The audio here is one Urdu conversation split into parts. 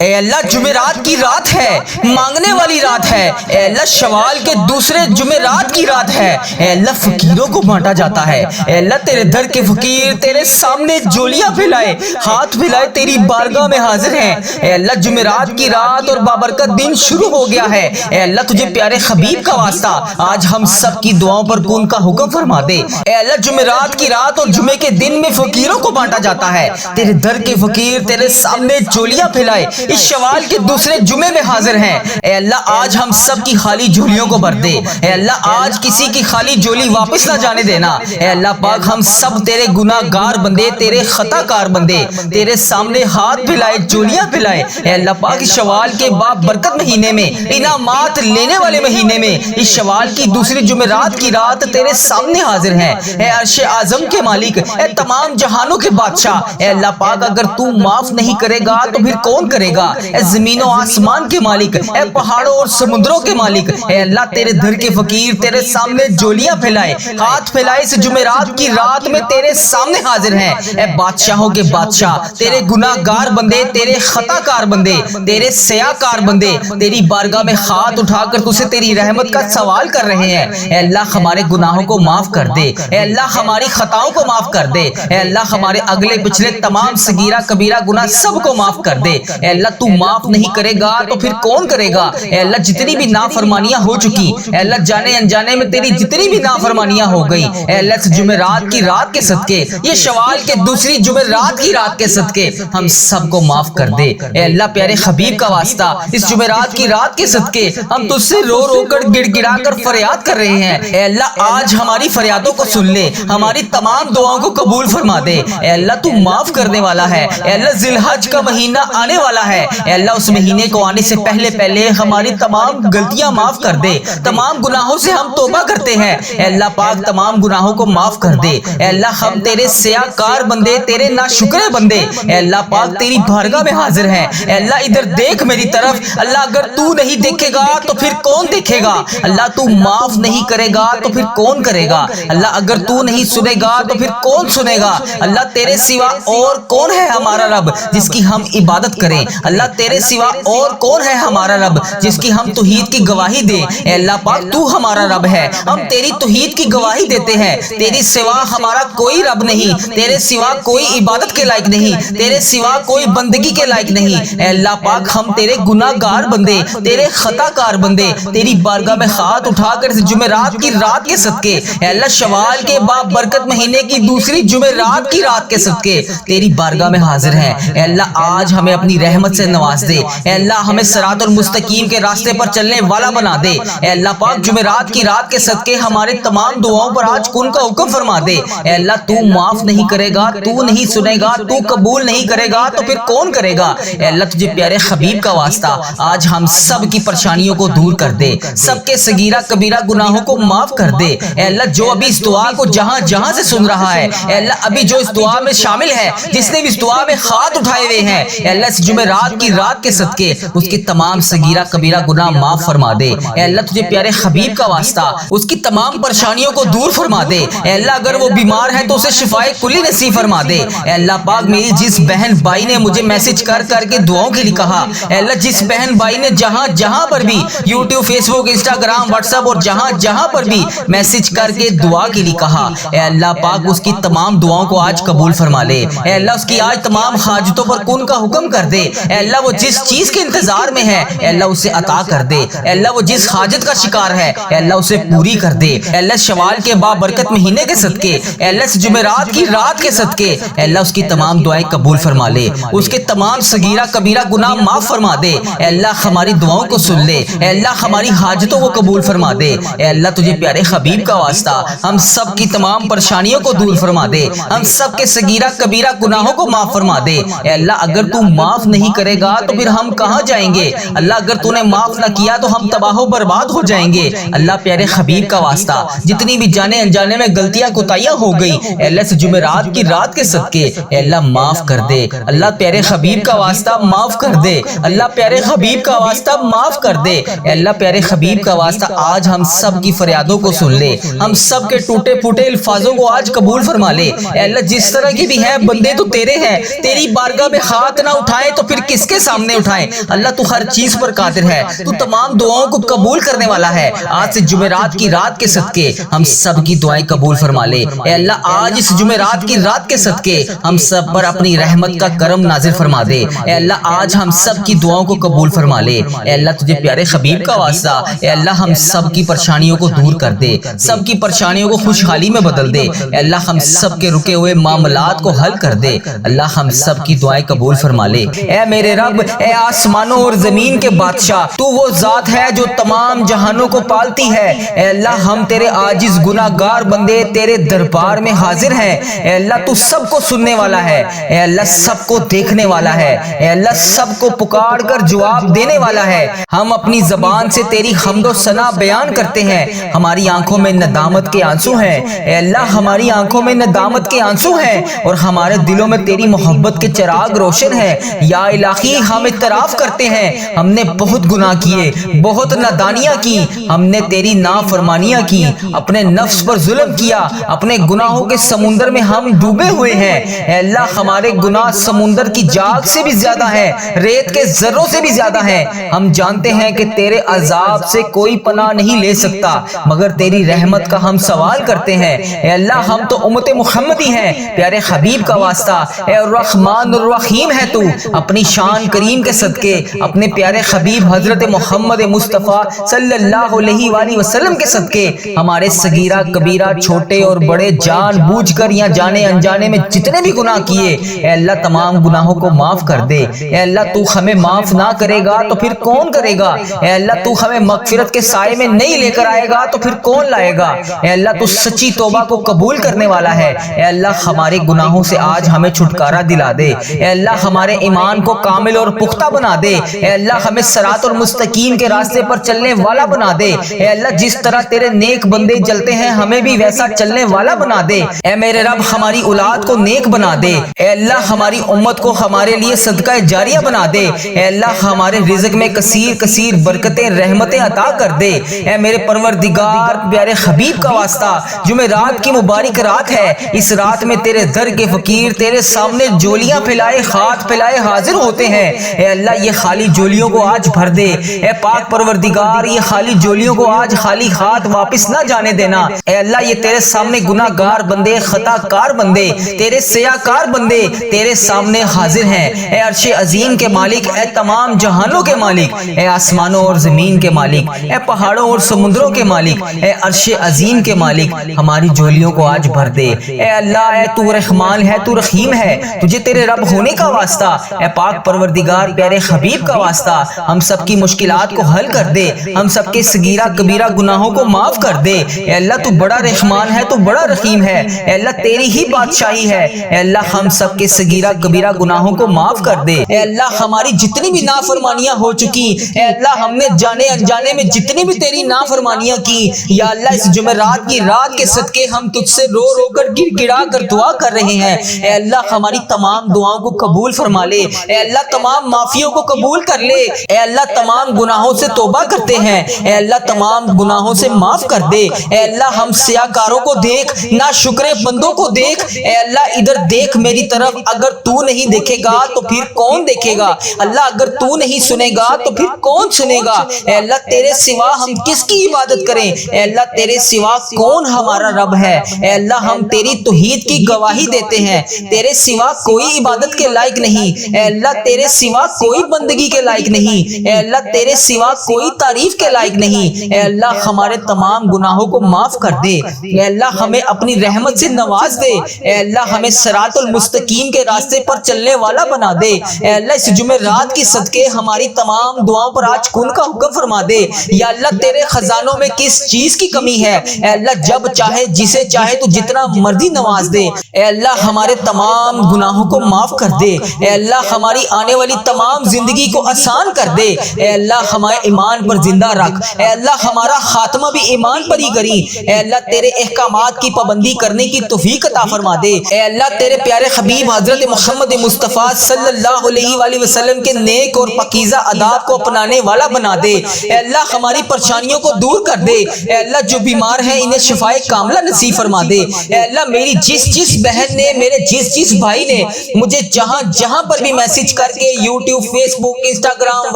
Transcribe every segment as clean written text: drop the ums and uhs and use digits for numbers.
اے اللہ جمعرات کی رات ہے، مانگنے والی رات ہے۔ اے اللہ شوال کے دوسرے جمعرات کی رات ہے۔ اے اللہ فقیروں کو بانٹا جاتا ہے۔ اے اللہ تیرے در کے فقیر تیرے سامنے جولیاں پھیلائے، ہاتھ پھیلائے تیری بارگاہ میں حاضر ہیں۔ اے اللہ جمعرات کی رات اور بابرکت دن شروع ہو گیا ہے۔ اے اللہ تجھے پیارے حبیب کا واسطہ آج ہم سب کی دعاؤں پر کون کا حکم فرما دے۔ اے اللہ جمعرات کی رات اور جمعے کے دن میں فقیروں کو بانٹا جاتا ہے۔ تیرے در کے فقیر تیرے سامنے جولیاں پھیلائے اس شوال کے دوسرے جمعے میں حاضر ہیں۔ اے اللہ آج ہم سب کی خالی جھولیوں کو بھر دے۔ اے اللہ آج کسی کی خالی جھولی واپس نہ جانے دینا۔ اے اللہ پاک ہم سب تیرے گناہ گار بندے، تیرے خطا کار بندے تیرے سامنے ہاتھ پھیلائے، جھولیاں پھیلائے۔ اے اللہ پاک شوال کے باب برکت مہینے میں، انعامات لینے والے مہینے میں، اس شوال کی دوسری جمعرات کی رات تیرے سامنے حاضر ہیں۔ اے عرش اعظم کے مالک، اے تمام جہانوں کے بادشاہ، اے اللہ پاک اگر تو معاف نہیں کرے گا تو پھر کون کرے گا؟ اے زمین و آسمان کے مالک، اے پہاڑوں اور سمندروں کے مالک، اے اللہ تیرے در کے فقیر تیرے سامنے جولیاں پھیلائے، ہاتھ پھیلائے اس جمعرات کی رات میں تیرے سامنے حاضر ہیں۔ اے بادشاہوں کے بادشاہ، تیرے گناہ گار بندے، تیرے خطا کار بندے، تیرے سیاہ کار بندے تیری بارگاہ میں ہاتھ اٹھا کر تجھ سے تیری رحمت کا سوال کر رہے ہیں۔ اے اللہ ہمارے گناہوں کو معاف کر دے، اے اللہ ہماری خطاؤں کو معاف کر دے، اے اللہ ہمارے اگلے پچھلے تمام صغیرہ کبیرہ گناہ سب کو معاف کر دے۔ اے اللہ تو معاف نہیں کرے گا تو پھر کون کرے گا؟ اے اللہ جتنی بھی نافرمانیاں ہو چکی، اے اللہ جانے انجانے میں تیری جتنی بھی نافرمانیاں ہو گئی، اے اللہ اس جمعرات کی رات کے صدقے، یہ شوال کے دوسری جمعرات کی رات کے صدقے ہم سب کو معاف کر دے۔ اے اللہ پیارے حبیب کا واسطہ اس جمعرات کی رات کے صدقے ہم تجھ سے رو رو کر گڑ گڑا کر فریاد کر رہے ہیں۔ اے اللہ آج ہماری فریادوں کو سن لے، ہماری تمام دعاؤں کو قبول فرما دے۔ اے اللہ تو معاف کرنے والا ہے۔ اے اللہ ذی الحج کا مہینہ آنے والا ہے، اے اللہ اس مہینے کو آنے سے پہلے پہلے ہماری تمام غلطیاں معاف کر دے، تمام گناہوں سے ہم توبہ کرتے ہیں۔ اے اللہ پاک تمام گناہوں کو معاف کر دے۔ اے اللہ ہم تیرے سیاہ کار بندے، تیرے ناشکرے بندے، اے اللہ پاک تیری بارگاہ میں حاضر ہیں۔ اے اللہ ادھر دیکھ میری طرف، اللہ اگر تو نہیں دیکھے گا تو پھر کون دیکھے گا؟ اللہ تو معاف نہیں کرے گا تو پھر کون کرے گا؟ اللہ اگر تو نہیں سنے گا تو پھر کون سنے گا؟ اللہ تیرے سوا اور کون ہے ہمارا رب جس کی ہم عبادت کریں؟ اللہ تیرے سوا اور کون ہے ہمارا رب جس کی ہم توحید کی گواہی دیں؟ اے اللہ پاک تو ہمارا رب ہے، ہم تیری توحید کی گواہی دیتے ہیں۔ تیری سوا ہمارا کوئی رب نہیں، تیرے سوا کوئی عبادت کے لائق نہیں، تیرے سوا کوئی بندگی کے لائق نہیں۔ اے اللہ پاک ہم تیرے گناہ گار بندے، تیرے خطا کار بندے تیری بارگاہ میں ہاتھ اٹھا کر اس جمعرات کی رات کے صدقے، اے اللہ شوال کے باب برکت مہینے کی دوسری جمعرات کی رات کے صدقے تیری بارگاہ میں حاضر ہیں۔ اے اللہ آج ہمیں اپنی رحمت سے نواز دے، اے اللہ ہمیں صراط المستقیم کے راستے پر چلنے والا بنا دے۔ اے اللہ پاک جمعرات کی رات کے صدقے ہمارے تمام دعاؤں پر آج کن کا حکم فرما دے۔ اے اللہ تو معاف نہیں کرے گا، تو نہیں سنے گا، تو قبول نہیں کرے گا تو پھر کون کرے گا؟ اے اللہ تجھے پیارے حبیب کا واسطہ آج ہم سب کی پریشانیوں کو دور کر دے، سب کے صغیرہ کبیرہ گناہوں کو معاف کر دے۔ اے اللہ جو ابھی اس دعا کو جہاں جہاں سے سن رہا ہے، اے اللہ ابھی جو اس دعا میں شامل ہے، جس نے بھی اس دعا میں ہاتھ اٹھائے ہوئے ہیں، اے اللہ اس جمعرات کی رات کے صدقے اس کی تمام صغیرہ کبیرہ گناہ معاف فرما دے۔ اے اللہ تجھے پیارے حبیب کا واسطہ اس کی تمام پریشانیوں کو دور فرما دے۔ اے اللہ اگر وہ بیمار ہے تو اسے شفائے کلی نصیب فرما دے۔ اے اللہ پاک میری جس بہن بھائی نے مجھے میسج کر کر کے دعاؤں کے لیے کہا، اے اللہ جس بہن بھائی نے جہاں جہاں پر بھی یوٹیوب، فیس بک، انسٹاگرام، واٹس ایپ اور جہاں جہاں پر بھی میسج کر کے دعا کے لیے کہا، اے اللہ پاک اس کی تمام دعاؤں کو آج قبول فرما لے۔ اے اللہ اس کی آج تمام حاجتوں پر کن کا حکم کر دے۔ اے اللہ وہ جس چیز کے انتظار میں ہے، اے اللہ اسے عطا کر دے۔ اے اللہ وہ جس حاجت کا شکار ہے، اے اللہ اسے پوری کر دے۔ اے اللہ شوال کے بابرکت مہینے کے صدقے، اے اللہ اس جمعرات کی رات کے صدقے، اے اللہ اس کی تمام دعائیں قبول فرما لے، اس کے تمام صغیرہ کبیرہ گناہ معاف فرما دے۔ اے اللہ ہماری دعاؤں کو سن لے، اے اللہ ہماری حاجتوں کو قبول فرما دے۔ اے اللہ تجھے پیارے حبیب کا واسطہ ہم سب کی تمام پریشانیوں کو دور فرما دے، ہم سب کے صغیرہ کبیرہ گناہوں کو معاف فرما دے۔ اے اللہ اگر تو معاف نہیں کرے گا تو پھر ہم کہاں جائیں گے؟ اللہ اگر تو نے معاف نہ کیا تو ہم تباہ و برباد ہو جائیں گے۔ اللہ پیارے حبیب کا واسطہ جتنی بھی جانے انجانے میں غلطیاں کوتاہیاں ہو گئی، اے اللہ اس جمعرات کی رات کے صدقے اے اللہ معاف کر دے۔ اللہ پیارے حبیب کا واسطہ معاف کر دے، اللہ پیارے حبیب کا واسطہ معاف کر دے۔ اے اللہ پیارے حبیب کا واسطہ آج ہم سب کی فریادوں کو سن لے، ہم سب کے ٹوٹے پھوٹے الفاظوں کو آج قبول فرما لے۔ اے اللہ جس طرح کی بھی ہیں بندے تو تیرے ہیں، تیری بارگاہ میں ہاتھ نہ اٹھائے تو پھر کس کے سامنے اٹھائیں؟ اللہ تو ہر چیز پر قادر ہے، تو تمام دعاؤں کو قبول کرنے والا ہے۔ آج سے جمعرات کی رات کے صدقے ہم سب کی دعائیں قبول فرما لے۔ اے اللہ آج اس جمعرات کی رات کے صدقے ہم سب پر اپنی رحمت کا کرم نازل فرما دے۔ اے اللہ آج ہم سب کی دعاؤں کو قبول فرما لے۔ اے اللہ تجھے پیارے حبیب کا واسطہ، اے اللہ ہم سب کی پریشانیوں کو دور کر دے، سب کی پریشانیوں کو خوشحالی میں بدل دے۔ اے اللہ ہم سب کے رکے ہوئے معاملات کو حل کر دے۔ اللہ ہم سب کی دعائیں قبول فرما لے۔ اے میرے رب، اے آسمانوں اور زمین کے بادشاہ، تو وہ ذات ہے جو تمام جہانوں کو پالتی ہے۔ اے اللہ ہم تیرے عاجز گناہگار بندے تیرے دربار میں حاضر ہیں۔ اے اللہ تو سب کو سننے والا ہے، اے اللہ سب کو دیکھنے والا ہے، اے اللہ سب کو پکار کر جواب دینے والا ہے۔ ہم اپنی زبان سے تیری حمد و ثنا بیان کرتے ہیں۔ ہماری آنکھوں میں ندامت کے آنسو ہیں، اے اللہ ہماری آنکھوں میں ندامت کے آنسو ہیں، اور ہمارے دلوں میں تیری محبت کے چراغ روشن ہیں۔ یا الہی ہم اعتراف کرتے ہیں ہم نے بہت گناہ کیے، بہت نادانیاں کی، ہم نے تیری نافرمانیاں کی، اپنے نفس پر ظلم کیا، اپنے گناہوں کے سمندر میں ہم ڈوبے ہوئے ہیں۔ اے اللہ ہمارے گناہ سمندر کی جاگ سے بھی زیادہ ہیں، ریت کے ذروں سے بھی زیادہ ہیں۔ ہم جانتے ہیں کہ تیرے عذاب سے کوئی پناہ نہیں لے سکتا، مگر تیری رحمت کا ہم سوال کرتے ہیں۔ اے اللہ ہم تو امت محمدی ہیں، پیارے حبیب کا واسطہ، اے الرحمن الرحیم ہے تو، اپنی شان کریم کے صدقے، اپنے پیارے حبیب حضرت محمد مصطفیٰ صلی اللہ علیہ وآلہ وسلم کے صدقے ہمارے صغیرہ کبیرہ چھوٹے اور بڑے جان بوجھ کر یا جانے انجانے میں جتنے بھی گناہ کیے، اے اللہ تمام گناہوں کو معاف کر دے۔ اے اللہ تو ہمیں معاف نہ کرے گا تو پھر کون کرے گا؟ اے اللہ تو ہمیں مغفرت کے سائے میں نہیں لے کر آئے گا تو پھر کون لائے گا؟ اے اللہ تو سچی توبہ کو قبول کرنے والا ہے۔ اے اللہ ہمارے گناہوں سے آج ہمیں چھٹکارا دلا دے۔ اے اللہ ہمارے ایمان کو کامل اور پختہ بنا دے۔ اے اللہ ہمیں صراط المستقیم کے راستے پر چلنے والا بنا دے۔ اے اللہ جس طرح تیرے نیک بندے چلتے ہیں ہمیں بھی ویسا چلنے والا بنا دے۔ اے میرے رب ہماری اولاد کو نیک بنا دے۔ اے اللہ ہماری امت کو ہمارے لیے صدقہ جاریہ بنا دے۔ اے اللہ ہمارے رزق میں کثیر کثیر برکتیں رحمتیں عطا کر دے۔ اے میرے پروردگار پیارے حبیب کا واسطہ، جمعرات کی مبارک رات ہے، اس رات میں تیرے در کے فقیر تیرے سامنے جولیاں پھیلائے ہاتھ پھیلائے حاضر ہوتے ہیں۔ اے اللہ یہ خالی جولیوں کو آج بھر دے۔ اے پاک پروردگار یہ خالی جولیوں کو آج خالی ہاتھ واپس نہ جانے دینا۔ اے اللہ یہ تیرے سامنے گناہ گار بندے، خطا کار بندے، تیرے سیاہ کار بندے تیرے سامنے حاضر ہیں۔ اے عرش عظیم کے مالک، اے تمام جہانوں کے مالک، اے آسمانوں اور زمین کے مالک، اے پہاڑوں اور سمندروں کے مالک، اے عرش عظیم کے مالک، ہماری جولیوں کو آج بھر دے۔ اے اللہ اے تو رحمان ہے، تو رحیم ہے، تجھے تیرے رب ہونے کا واسطہ، اے پاک پروردگار پیارے حبیب کا واسطہ، ہم سب کی مشکلات کو حل کر دے، ہم سب کے صغیرہ کبیرہ گناہوں کو معاف کر دے۔ اے اللہ تو بڑا رحمان ہے، تو بڑا رحیم ہے، اے اللہ تیری ہی بادشاہی ہے۔ اے اللہ ہم سب کے صغیرہ کبیرہ گناہوں کو معاف کر دے۔ اے اللہ ہماری جتنی بھی نافرمانیاں ہو چکی، اے اللہ ہم نے جانے انجانے میں جتنی بھی تیری نافرمانیاں کی، یا اللہ اس جمعرات کی رات کے صدقے ہم تجھ سے رو رو کر گر گڑا کر دعا کر رہے ہیں۔ اے اللہ ہماری تمام دعاؤں کو قبول فرما لے۔ اے اللہ تمام معافیوں کو قبول کر لے۔ اے اللہ تمام گناہوں سے توبہ کرتے ہیں، اے اللہ تمام گناہوں سے معاف کر دے۔ اے اللہ ہم سیاکاروں کو دیکھ، ناشکرے بندوں کو دیکھ، اے اللہ ادھر دیکھ میری طرف، اگر تو نہیں دیکھے گا تو پھر کون دیکھے گا؟ اللہ اگر تو نہیں سنے گا تو پھر کون سنے گا؟ اے اللہ تیرے سوا ہم کس کی عبادت کریں؟ اے اللہ تیرے سوا کون ہمارا رب ہے؟ اے اللہ ہم تیری توحید کی گواہی دیتے ہیں، تیرے سوا کوئی عبادت کے لائق نہیں، اے اللہ تیرے سوا کوئی بندگی کے لائق نہیں، اے اللہ تیرے سوا کوئی تعریف کے لائق نہیں۔ اے اللہ ہمارے تمام گناہوں کو معاف کر دے۔ اے اللہ ہمیں اپنی رحمت سے نواز دے۔ اے اللہ ہمیں صراط المستقیم کے راستے پر چلنے والا بنا دے۔ اے اللہ اس جمعرات کی صدقے ہماری تمام دعاؤں پر آج کن کا حکم فرما دے۔ یا اللہ تیرے خزانوں میں کس چیز کی کمی ہے؟ اے اللہ جب چاہے جسے چاہے تو جتنا مرضی نواز دے۔ اے اللہ ہمارے تمام گناہوں کو معاف کر دے۔ اے اللہ ہماری آنے والی تمام زندگی کو آسان کر دے۔ اے اللہ ہمارے ایمان پر زندہ رکھ۔ اے اللہ ہمارا خاتمہ بھی ایمان پر ہی کری۔ اے اللہ تیرے احکامات کی پابندی کرنے کی توفیق عطا فرما دے۔ اے اللہ تیرے پیارے حبیب حضرت محمد مصطفیٰ صلی اللہ علیہ وآلہ وسلم کے نیک اور پاکیزہ آداب کو اپنانے والا بنا دے۔ اے اللہ ہماری پریشانیوں کو دور کر دے۔ اے اللہ جو بیمار ہیں انہیں شفائے کاملہ نصیب فرما دے۔ اے اللہ میری جس بہن نے، میرے جس بھائی نے مجھے جہاں پر بھی میسج میسج کر کے یوٹیوب، فیس بک، انسٹاگرام،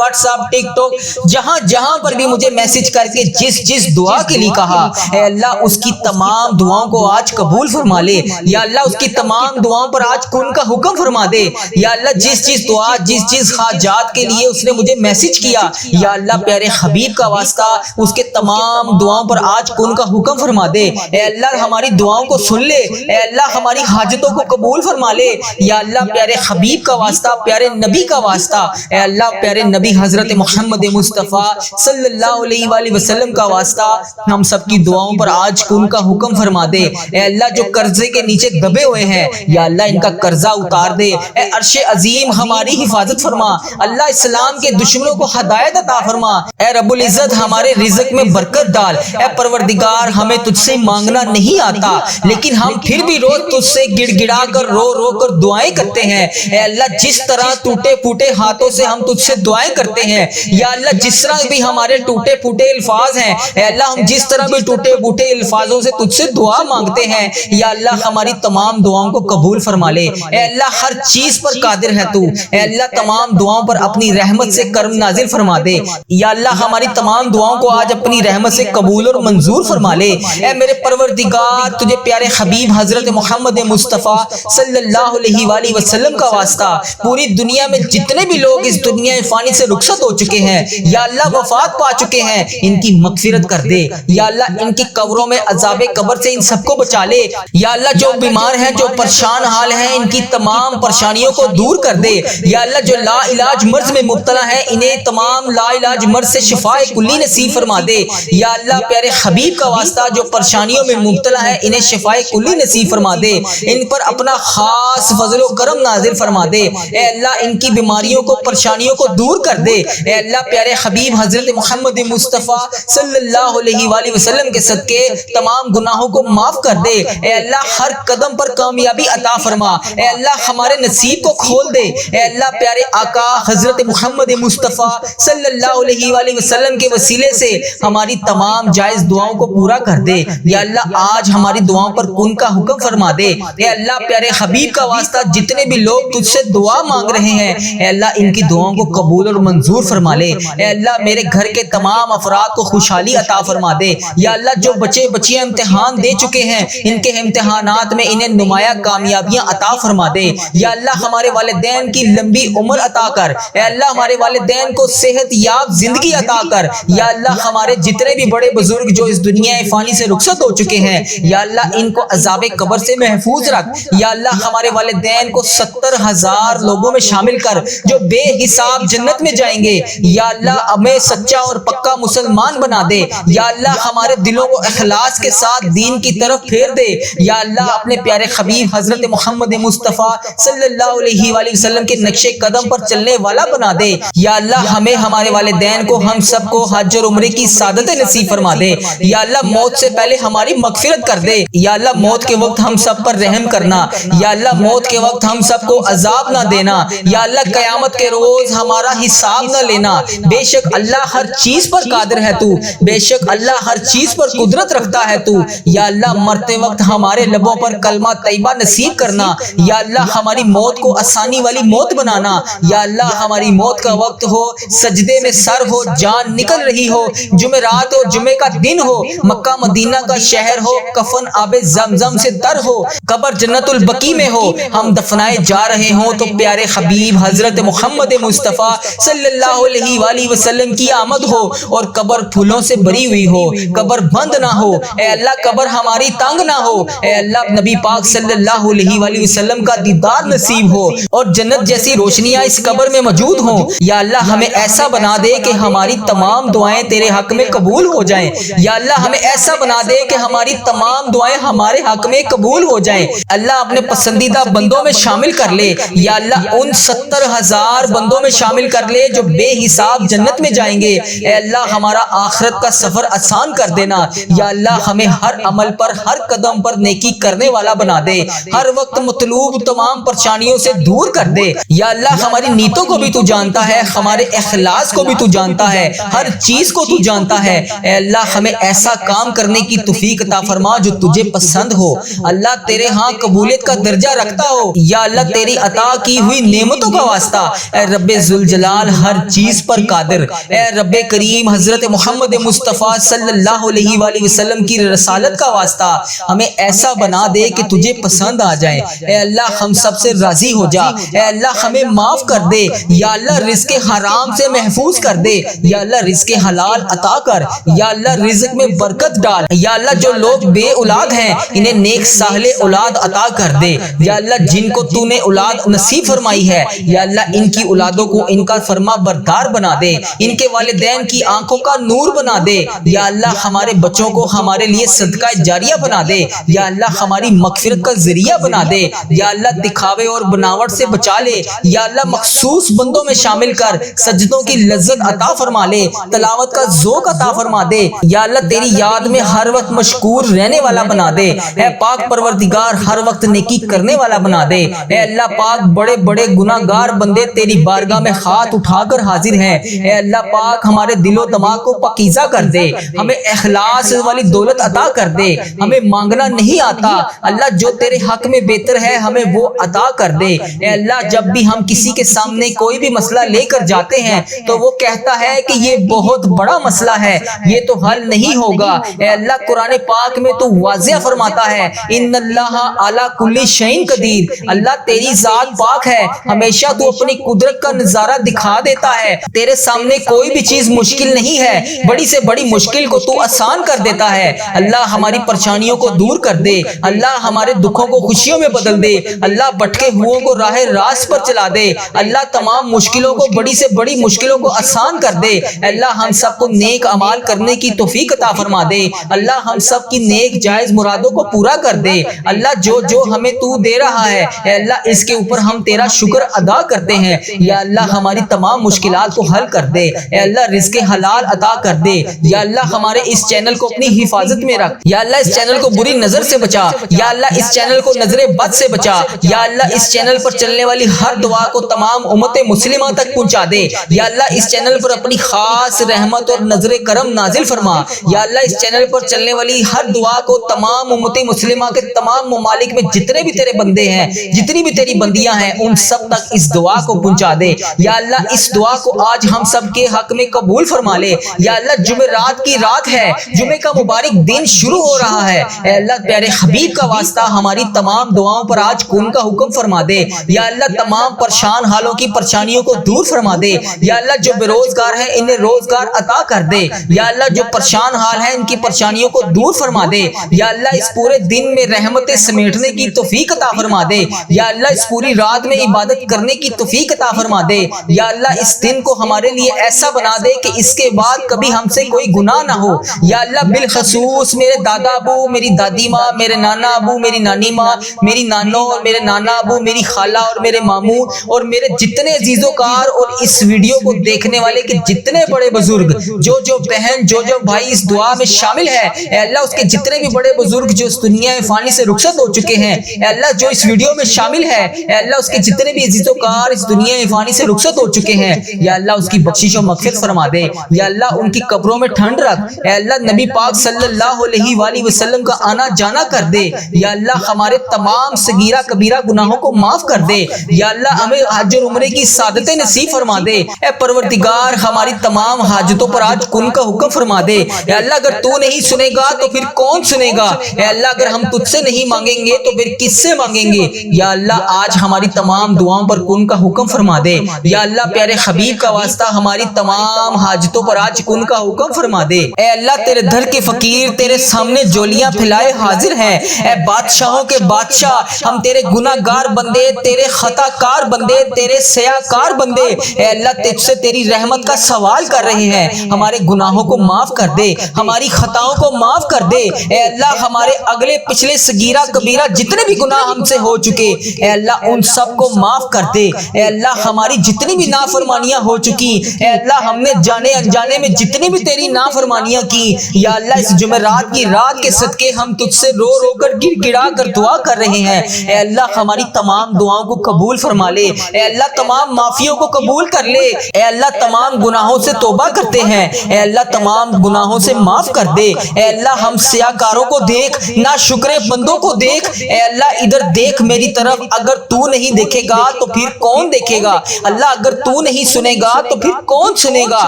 واٹس ایپ، ٹک ٹاک، جہاں جہاں پر بھی مجھے میسج کر کے جس دعا کے لیے کہا، اے اللہ اس کی تمام دعاؤں کو آج قبول فرما لے۔ یا اللہ اس کی تمام دعاؤں پر آج کن کا حکم فرما دے۔ یا اللہ جس دعا، جس حاجات کے لیے اس نے مجھے میسج کیا، یا اللہ پیارے حبیب کا واسطہ اس کے تمام دعاؤں پر آج کن کا حکم فرما دے۔ اے اللہ ہماری دعاؤں کو سن لے، اے اللہ ہماری حاجتوں کو قبول فرما لے۔ یا اللہ پیارے حبیب کا واسطہ، پیارے نبی کا واسطہ، اے اللہ پیارے نبی حضرت محمد مصطفیٰ صلی اللہ علیہ وآلہ وسلم کا واسطہ ہم سب کی دعاؤں پر آج کن کا حکم فرما دے۔ اے اللہ جو قرضے کے نیچے دبے ہوئے ہیں، یا اللہ ان کا قرضہ اتار دے۔ اے عرش عظیم ہماری حفاظت فرما۔ اللہ اسلام کے دشمنوں کو ہدایت عطا فرما۔ اے رب العزت ہمارے رزق میں برکت ڈال۔ اے پروردگار ہمیں تجھ سے مانگنا نہیں آتا، لیکن ہم پھر بھی روز تجھ سے گڑ گڑا کر رو کر دعائیں کرتے ہیں۔ اے اللہ جس طرح ٹوٹے پھوٹے ہاتھوں سے ہم تجھ سے دعائیں کرتے ہیں، یا اللہ جس طرح بھی ہمارے ٹوٹے پھوٹے الفاظ ہیں، اے اللہ ہم جس طرح بھی ٹوٹے پھوٹے الفاظوں سے تجھ سے دعا مانگتے ہیں، یا اللہ ہماری تمام دعاؤں کو قبول فرما لے۔ اے اللہ ہر چیز پر قادر ہے تو، اے اللہ تمام دعاؤں پر اپنی رحمت سے کرم نازل فرما دے۔ یا اللہ ہماری تمام دعاؤں کو آج اپنی رحمت سے قبول اور منظور فرما لے۔ اے میرے پروردگار تجھے پیارے حبیب حضرت محمد مصطفیٰ صلی اللہ علیہ وآلہ وسلم کا واسطہ پوری دنیا میں جتنے بھی لوگ اس دنیا فانی سے رخصت ہو چکے ہیں، یا اللہ وفات پا چکے ہیں، ان کی مغفرت کر دے۔ یا اللہ ان کی قبروں میں عذاب قبر سے ان سب کو بچا لے۔ یا اللہ جو بیمار ہیں، جو پریشان حال ہیں، ان کی تمام پریشانیوں کو دور کر دے۔ یا اللہ جو لا علاج مرض میں مبتلا ہیں، انہیں تمام لا علاج مرض سے شفاء کلی نصیب فرما دے۔ یا اللہ پیارے حبیب کا واسطہ جو پریشانیوں میں مبتلا ہے، انہیں شفاء کلی نصیب فرما دے۔ ان پر اپنا خاص فضل و کرم نازل فرما دے۔ اے اللہ ان کی بیماریوں کو، پریشانیوں کو دور کر دے۔ اے اللہ پیارے حبیب حضرت محمد مصطفیٰ صلی اللہ علیہ وآلہ وسلم کے صدقے تمام گناہوں کو معاف کر دے۔ اے اللہ ہر قدم پر کامیابی عطا فرما۔ اے اللہ ہمارے نصیب کو کھول دے۔ اے اللہ پیارے آقا حضرت محمد مصطفیٰ صلی اللہ علیہ وآلہ وسلم کے وسیلے سے ہماری تمام جائز دعاؤں کو پورا کر دے۔ یا اللہ آج ہماری دعاؤں پر کن کا حکم فرما دے۔ اے اللہ پیارے حبیب کا واسطہ جتنے بھی لوگ تجھ سے دعا مانگ رہے ہیں، اے اللہ ان کی دعاؤں کو قبول اور منظور فرما لے۔ اے اللہ میرے گھر کے تمام افراد کو خوشحالی عطا فرما دے۔ یا اللہ جو بچے بچیاں امتحان دے چکے ہیں، ان کے امتحانات میں انہیں نمایاں کامیابیاں عطا فرما دے۔ یا اللہ ہمارے والدین کی لمبی عمر عطا کر۔ اے اللہ ہمارے والدین کو صحت یاب زندگی عطا کر۔ یا اللہ ہمارے جتنے بھی بڑے بزرگ جو اس دنیا فانی سے رخصت ہو چکے ہیں، یا اللہ ان کو عذاب قبر سے محفوظ رکھ۔ یا اللہ ہمارے والدین کو 70,000 لوگوں میں شامل کر جو بے حساب جنت میں جائیں گے۔ یا اللہ ہمیں سچا اور پکا مسلمان بنا دے۔ یا اللہ ہمارے دلوں کو اخلاص کے ساتھ دین کی طرف پھیر دے۔ یا اللہ اپنے پیارے حبیب حضرت محمد مصطفیٰ صلی اللہ علیہ وآلہ وسلم کے نقش قدم پر چلنے والا بنا دے۔ یا اللہ ہمیں، ہمارے والدین کو، ہم سب کو حج اور عمرے کی سعادت نصیب فرما دے۔ یا اللہ موت سے پہلے ہماری مغفرت کر دے۔ یا اللہ موت کے وقت ہم سب پر رحم کرنا۔ یا اللہ موت کے وقت ہم سب کو عذاب نہ دینا۔ یا اللہ قیامت کے روز ہمارا حساب نہ لینا۔ بے شک اللہ ہر چیز پر قادر ہے تو، بے شک اللہ ہر چیز پر قدرت رکھتا ہے تو۔ یا اللہ مرتے وقت ہمارے لبوں پر کلمہ طیبہ نصیب کرنا۔ یا اللہ ہماری موت کو آسانی والی موت بنانا۔ یا اللہ ہماری موت کا وقت ہو، سجدے میں سر ہو، جان نکل رہی ہو، جمعرات ہو، جمعے کا دن ہو، مکہ مدینہ کا شہر ہو، کفن آب زمزم سے تر ہو، قبر جنت البقیع میں ہو، ہم دفنائے جا رہے ہوں تو پیارے حبیب حضرت محمد مصطفیٰ صلی اللہ علیہ وآلہ وسلم کی آمد ہو اور قبر پھولوں سے بری ہوئی ہو، قبر بند نہ ہو۔ اے اللہ قبر ہماری تنگ نہ ہو۔ اے اللہ نبی پاک صلی اللہ علیہ وآلہ وسلم کا دیدار نصیب ہو اور جنت جیسی روشنیاں اس قبر میں موجود ہوں۔ یا اللہ ہمیں ایسا بنا دے کہ ہماری تمام دعائیں تیرے حق میں قبول ہو جائیں۔ یا اللہ ہمیں ایسا بنا دے کہ ہماری تمام دعائیں ہمارے حق میں قبول ہو جائیں۔ اللہ اپنے پسندیدہ بندوں میں شامل کر لے۔ یا اللہ ان 70,000 بندوں میں شامل کر لے جو بے حساب جنت میں جائیں گے۔ اے اللہ ہمارا آخرت کا سفر آسان کر دینا۔ یا اللہ ہمیں ہر عمل پر، ہر قدم پر نیکی کرنے والا بنا دے، ہر وقت مطلوب تمام پریشانیوں سے دور کر دے۔ یا اللہ ہماری نیتوں کو بھی تو جانتا ہے، ہمارے اخلاص کو بھی تو جانتا ہے، ہر چیز کو تو جانتا ہے۔ اے اللہ ہمیں ایسا کام کرنے کی توفیق عطا فرما جو تجھے پسند ہو، اللہ تیرے ہاں قبولیت کا درجہ رکھتا ہو۔ یا اللہ تیری عطا کی ہوئی نعمت نعمتوں کا واسطہ، اے رب ذوالجلال ہر چیز پر قادر، اے رب کریم حضرت محمد مصطفیٰ صلی اللہ علیہ وآلہ وسلم کی رسالت کا واسطہ ہمیں ایسا بنا دے کہ تجھے پسند آ جائے۔ اے اللہ ہم سب سے راضی ہو جا، اے اللہ ہمیں معاف کر دے، یا اللہ رزق حرام سے محفوظ کر دے، یا اللہ رزق حلال عطا کر، یا اللہ رزق میں برکت ڈال، یا اللہ جو لوگ بے اولاد ہیں انہیں نیک صالح اولاد عطا کر دے، یا اللہ جن کو تو نے اولاد نصیب فرمائی ہے یا اللہ ان کی اولادوں کو ان کا فرما بردار بنا دے، ان کے والدین کی آنکھوں کا نور بنا دے، یا اللہ ہمارے بچوں کو ہمارے لیے صدقہ جاریہ بنا دے، یا اللہ ہماری مغفرت کا ذریعہ بنا دے، یا اللہ دکھاوے اور بناوٹ سے بچا لے، یا اللہ مخصوص بندوں میں شامل کر سجدوں کی لذت عطا فرما لے، تلاوت کا ذوق عطا فرما دے، یا اللہ تیری یاد میں ہر وقت مشکور رہنے والا بنا دے، اے پاک پروردگار ہر وقت نیکی کرنے والا بنا دے، اے اللہ پاک بڑے بڑے گناہ گار بندے تیری بارگاہ میں ہاتھ اٹھا کر حاضر ہیں، اے اللہ پاک ہمارے دل و دماغ کو پاکیزہ کر دے، ہمیں اخلاص والی دولت عطا کر دے، ہمیں مانگنا نہیں آتا اللہ جو تیرے حق میں بہتر ہے ہمیں وہ عطا کر دے، اے اللہ جب بھی ہم کسی کے سامنے کوئی بھی مسئلہ لے کر جاتے ہیں تو وہ کہتا ہے کہ یہ بہت بڑا مسئلہ ہے، یہ تو حل نہیں ہوگا، اے اللہ قرآن پاک میں تو واضح فرماتا ہے ان اللہ علی کل شیء قدیر، اللہ تیری ذات پاک ہے، ہمیشہ تو اپنی قدرت کا نظارہ دکھا دیتا ہے، تیرے سامنے کوئی بھی چیز مشکل نہیں ہے، بڑی سے بڑی مشکل کو تو آسان کر دیتا ہے، اللہ ہماری پریشانیوں کو دور کر دے، اللہ ہمارے دکھوں کو خوشیوں میں بدل دے، اللہ بھٹکے ہوئوں کو راہ راست پر چلا دے، اللہ تمام مشکلوں کو بڑی سے بڑی مشکلوں کو آسان کر دے، اللہ ہم سب کو نیک اعمال کرنے کی توفیق عطا فرما دے، اللہ ہم سب کی نیک جائز مرادوں کو پورا کر دے، اللہ جو جو ہمیں تو دے رہا ہے اے اللہ اس کے اوپر ہم تیرا شکر ادا کرتے ہیں، یا اللہ ہماری تمام مشکلات کو حل کر دے، اے اللہ رزق حلال عطا کر دے، یا اللہ ہمارے اس چینل کو اپنی حفاظت میں رکھ، یا اللہ اس چینل کو بری نظر سے بچا، یا اللہ اس چینل کو نظر بد سے بچا، یا اللہ اس چینل پر چلنے والی ہر دعا کو تمام امت مسلمہ تک پہنچا دے، یا اللہ اس چینل پر اپنی خاص رحمت اور نظر کرم نازل فرما، یا اللہ اس چینل پر چلنے والی ہر دعا کو تمام امت مسلمہ کے تمام ممالک میں جتنے بھی تیرے بندے ہیں، جتنی بھی تیری بندیاں ہیں ان سب تک اس دعا کو پہنچا دے، یا اللہ اس دعا کو آج ہم سب کے حق میں قبول فرما لے، یا اللہ جمعرات کی رات ہے، جمعے کا مبارک دن شروع ہو رہا ہے، اے اللہ پیارے حبیب کا واسطہ ہماری تمام دعاؤں پر آج کن کا حکم فرما دے، یا اللہ تمام پریشان حالوں کی پریشانیوں کو دور فرما دے، یا اللہ جو بے روزگار ہیں انہیں روزگار عطا کر دے، یا اللہ جو پریشان حال ہیں ان کی پریشانیوں کو دور فرما دے، یا اللہ اس پورے دن میں رحمتیں سمیٹنے کی توفیق عطا فرما دے، یا اللہ اس پوری رات میں عبادت کرنے کی توفیق عطا فرما دے، یا اللہ اس دن کو ہمارے لیے ایسا بنا دے کہ اس کے بعد کبھی ہم سے کوئی گناہ نہ ہو، یا اللہ بالخصوص میرے دادا ابو، میری دادی ماں، میرے نانا ابو، میری نانی ماں، میری نانو اور میرے نانا ابو، میری خالہ اور میرے ماموں اور میرے جتنے عزیز و کار اور اس ویڈیو کو دیکھنے والے کے جتنے بڑے بزرگ، جو بہن جو بھائی اس دعا میں شامل ہے، اے اللہ اس کے جتنے بھی بڑے بزرگ جو اس دنیا فانی سے رخصت ہو چکے ہیں، اے اللہ جو اس ویڈیو میں شامل ہے، اے اللہ اس کے جتنے بھی عزیز و کار اس دنیا فانی سے رخصت ہو چکے ہیں، یا اللہ اس کی بخشش و مغفرت فرما دے، یا اللہ ان کی قبروں میں ٹھنڈ رکھ، اے اللہ نبی پاک صلی اللہ علیہ وآلہ وسلم کا آنا جانا کر دے، یا اللہ ہمارے تمام صغیرہ کبیرہ گناہوں کو معاف کر دے، یا اللہ ہمیں حج اور عمرے کی سعادتیں نصیب فرما دے، اے پروردگار ہماری تمام حاجتوں پر آج کن کا حکم فرما دے، اے اللہ اگر تو نہیں سنے گا تو پھر کون سنے گا، اے اللہ اگر ہم تجھ سے نہیں مانگیں گے تو پھر کس سے مانگیں گے، یا اللہ آج ہماری تمام دعاؤں پر کن کا حکم فرما دے، یا اللہ پیارے حبیب کا واسطہ ہماری تمام حاجتوں پر آج کن کا حکم فرما دے، اے اللہ تیرے در کے فقیر تیرے سامنے جولیاں پھیلائے حاضر ہیں، اے بادشاہوں کے بادشاہ ہم تیرے گناہ گار بندے، تیرے خطا کار بندے، تیرے سیاہ کار بندے، اے اللہ تجھ سے تیری رحمت کا سوال کر رہے ہیں، ہمارے گناہوں کو معاف کر دے، ہماری خطاؤں کو معاف کر دے، اے اللہ ہمارے اگلے پچھلے صغیرہ کبیرہ جتنے بھی گناہ ہم سے ہو چکے اے اللہ ان سب کو معاف کر دے، اے اللہ ہماری جتنی بھی نافرمانیاں ہو چکی اے اللہ ہم نے جانے انجانے میں جتنی بھی تیری نافرمانیاں کی، یا اللہ اس جمعرات کی رات کے صدقے ہم تجھ سے رو رو کر گر گڑا کر دعا کر رہے ہیں، اے اللہ ہماری تمام دعاؤں کو قبول فرما لے، اے اللہ تمام معافیوں کو قبول کر لے، اے اللہ تمام گناہوں سے توبہ کرتے ہیں، اے اللہ تمام گناہوں سے معاف کر دے، اے اللہ ہم سیاکاروں کو دیکھ، ناشکرے بندوں کو دیکھ، اے اللہ ادھر دیکھ میری طرف، اگر تو نہیں دیکھے گا تو پھر کون دیکھے گا؟ اللہ اگر تو نہیں سنے گا تو پھر کون سنے گا؟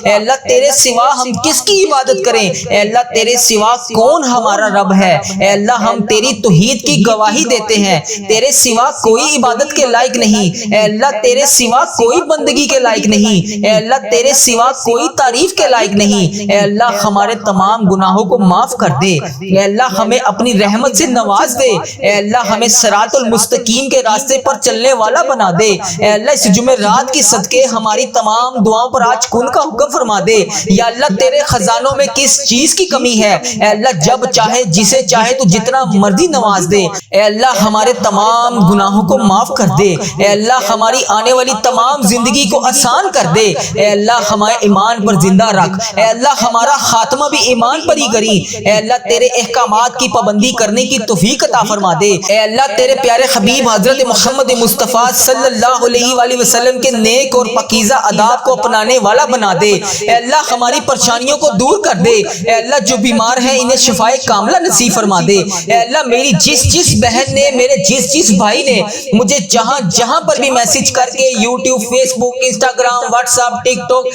اے اللہ تیرے سوا ہم کس کی عبادت کریں؟ اے اللہ تیرے سوا کون ہمارا رب ہے؟ اے اللہ ہم تیری توحید کی گواہی دیتے ہیں، تیرے سوا کوئی عبادت کے لائق نہیں، اے اللہ تیرے سوا کوئی بندگی کے لائق نہیں، اے اللہ تیرے سوا کوئی تعریف کے لائق نہیں، اے اللہ ہمارے تمام گناہوں کو معاف کر دے، اے اللہ ہمیں اپنی رحمت سے نواز دے، اے اللہ ہمیں صراط المستقیم کے راستے پر چلنے والا بنا دے، اے اللہ اس جمعرات کی صدقے ہماری تمام دعاؤں پر آج کن کا حکم فرما دے۔ یا اللہ تیرے خزانوں میں کس چیز کی کمی ہے؟ اے اللہ جب چاہے جسے چاہے تو جتنا مرضی نواز دے، اے اللہ ہمارے تمام گناہوں کو معاف کر دے، اے اللہ ہماری آنے والی تمام زندگی کو آسان کر دے، اے اللہ ہمارے ایمان پر زندہ رکھ، اے اللہ ہمارا خاتمہ بھی ایمان پر ہی کری، اے اللہ تیرے احکامات کی پابندی کرنے کی توفیق عطا فرما دے، اے اللہ تیرے پیارے حبیب حضرت محمد مصطفیٰ صلی اللہ علیہ وآلہ وسلم کے نیک اور پاکیزہ آداب کو اپنانے والا بنا دے، اے اللہ ہماری پریشانیوں کو دور کر دے، اے اللہ جو بیمار ہیں انہیں شفائے کاملہ نصیب فرما دے، اے اللہ میری جس بہن نے، میرے جس بھائی نے مجھے جہاں پر بھی میسج کر کے یوٹیوب، فیس بک، انسٹاگرام، واٹس ایپ، ٹک ٹاک،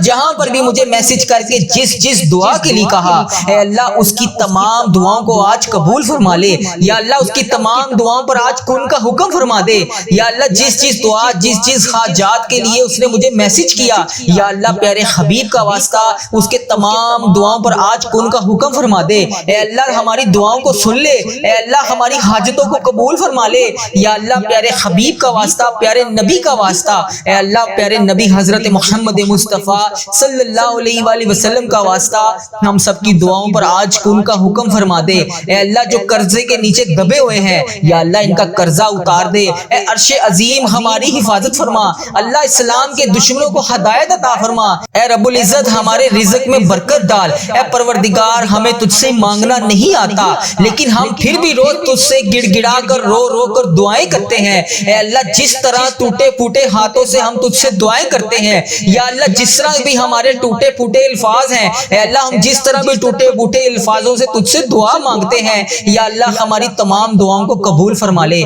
جہاں پر بھی مجھے میسج کر کے جس دعا کے لیے کہا، اے اللہ اس کی تمام دعاؤں کو آج قبول فرما لے، یا اللہ اس کی تمام دعاؤں پر آج کن کا حکم فرما دے، یا اللہ جس دعا، جس حاجات کے لیے اس نے مجھے میسج کیا، یا اللہ پیارے حبیب کا واسطہ اس کے تمام دعاؤں پر آج کن کا حکم فرما دے، اے اللہ ہماری دعاؤں کو سن لے، اے اللہ ہماری حاجتوں کو قبول فرما لے، یا اللہ پیارے حبیب کا واسطہ، پیارے نبی کا واسطہ، اے اللہ پیارے نبی حضرت محمد مصطفیٰ صلی اللہ علیہ وآلہ وسلم کا واسطہ ہم سب کی دعاؤں پر آج کن کا حکم فرما دے، اے اللہ جو قرضے کے نیچے دبے ہوئے ہیں یا اللہ ان کا قرضہ اتار دے، اے عرش عظیم ہماری حفاظت فرما، اللہ اسلام کے دشمنوں کو ہدایت عطا فرما، اے رب العزت ہمارے رزق میں برکت ڈال، اے پروردگار ہمیں تجھ سے مانگنا نہیں آتا لیکن ہم پھر بھی روز تجھ سے گڑ گڑا کر رو کر دعائیں کرتے ہیں، اے اللہ جس طرح ٹوٹے پھوٹے ہاتھوں سے ہم تجھ سے دعائیں کرتے ہیں، یا اللہ جس طرح بھی ہمارے ٹوٹے پھوٹے الفاظ ہیں، اے اللہ ہم جس طرح بھی ٹوٹے پھوٹے الفاظوں سے تجھ سے دعا مانگتے ہیں، یا اللہ ہماری تمام دعاؤں کو قبول فرما لے۔